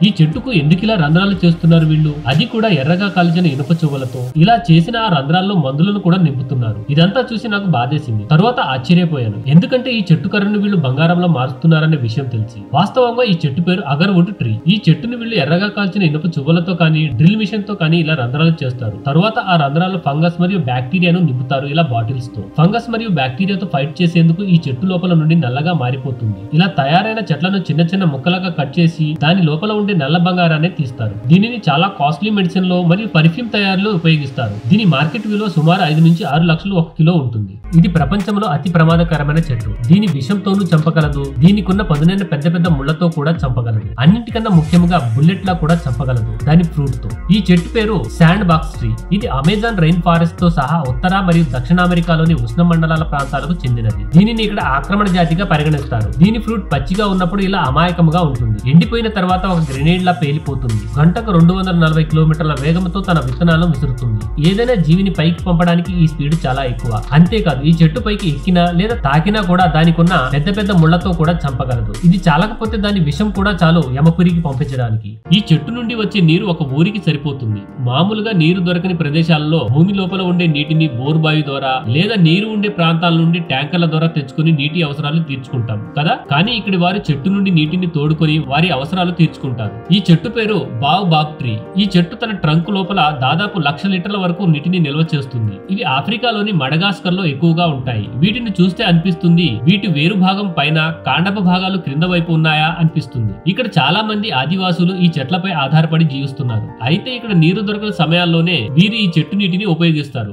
ఈ చెట్టుకు ఎందుకు ఇలా రంధ్రాలు చేస్తున్నారు వీళ్ళు, అది కూడా ఎర్రగా కాల్చిన ఇనుప చువ్వలతో. ఇలా చేసిన ఆ రంధ్రాల్లో మందులను కూడా నింపుతున్నారు. ఇదంతా చూసి నాకు బాధేసింది. తర్వాత ఆశ్చర్యపోయాను, ఎందుకంటే ఈ చెట్టు కర్రను వీళ్ళు బంగారంలో మారుస్తున్నారనే విషయం తెలిసి. వాస్తవంగా ఈ చెట్టు పేరు అగర్వుడ్ ట్రీ. ఈ చెట్టును వీళ్ళు ఎర్రగా కాల్చిన ఇనుప చువ్వలతో కానీ డ్రిల్ మిషన్ తో కానీ ఇలా రంధ్రాలు చేస్తారు. తరువాత ఆ రంధ్రాల్లో ఫంగస్ మరియు బ్యాక్టీరియాను నింపుతారు ఇలా బాటిల్స్ తో. ఫంగస్ మరియు బ్యాక్టీరియాతో ఫైట్ చేసేందుకు ఈ చెట్టు లోపల నుండి నల్లగా మారిపోతుంది. ఇలా తయారైన చెట్లను చిన్న చిన్న ముక్కలుగా కట్ చేసి దాని లోపల ఉండే నల్ల బంగారాన్ని తీస్తారు. దీనిని చాలా కాస్ట్లీ మెడిసిన్ లో మరియు పర్ఫ్యూమ్ తయారీలో ఉపయోగిస్తారు. దీని మార్కెట్ విలువ సుమారు 5 నుంచి 6 లక్షలు 1 కిలో ఉంటుంది. ఇది ప్రపంచంలో అతి ప్రమాదకరమైన చెట్టు. దీని విషంతోనూ చంపగలదు, దీనికున్న పదునైన పెద్ద పెద్ద ముళ్లతో కూడా చంపగలదు. అన్నింటికన్నా ముఖ్యంగా బుల్లెట్ లా కూడా చంపగలదు దాని ఫ్రూట్ తో. ఈ చెట్టు పేరు శాండ్ బాక్స్ ట్రీ. ఇది అమెజాన్ రైన్ ఫారెస్ట్ తో సహా ఉత్తర మరియు దక్షిణ అమెరికాలోని ఉష్ణ మండలాల ప్రాంతాలకు చెందినది. దీనిని ఇక్కడ ఆక్రమణ జాతిగా పరిగణిస్తారు. దీని ఫ్రూట్ పచ్చిగా ఉన్నప్పుడు ఇలా అమాయకంగా ఉంటుంది. ఎండిపోయిన తర్వాత ఒక గ్రెనేడ్ లా పేలిపోతుంది. గంటకు 240 కిలోమీటర్ల వేగంతో తన విత్తనాలను విసురుతుంది. ఏదైనా జీవిని పైకి పంపడానికి ఈ స్పీడ్ చాలా ఎక్కువ. అంతేకాదు ఈ చెట్టు పైకి ఎక్కినా లేదా తాకినా కూడా దానికున్న పెద్ద పెద్ద ముళ్లతో కూడా చంపగలదు. ఇది చాలకపోతే దాని విషం కూడా చాలు యమపురికి పంపించడానికి. ఈ చెట్టు నుండి వచ్చే నీరు ఒక ఊరికి సరిపోతుంది. మామూలుగా నీరు దొరకని ప్రదేశాలలో భూమి లోపల ఉండే నీటిని బోర్ బావి ద్వారా లేదా నీరు ఉండే ప్రాంతాల నుండి ట్యాంకర్ల ద్వారా తెచ్చుకుని నీటి అవసరాలు తీర్చుకుంటాం కదా. కానీ ఇక్కడి వారు చెట్టు నుండి నీటిని తోడుకొని వారి అవసరాలు తీర్చుకుంటారు. ఈ చెట్టు పేరు బావ్ ట్రీ. ఈ చెట్టు తన ట్రంక్ లోపల దాదాపు 1,00,000 లీటర్ల వరకు నీటిని నిల్వ చేస్తుంది. ఇవి ఆఫ్రికాలోని మడగాస్కర్ లో ఎక్కువగా ఉంటాయి. వీటిని చూస్తే అనిపిస్తుంది వీటి వేరు భాగం పైన, కాండప భాగాలు క్రింద వైపు ఉన్నాయా అనిపిస్తుంది. ఇక్కడ చాలా మంది ఆదివాసులు ఈ చెట్లపై ఆధారపడి జీవిస్తున్నారు. అయితే ఇక్కడ నీరు దొరకని సమయాల్లోనే వీరు ఈ చెట్టు నీటిని ఉపయోగిస్తారు.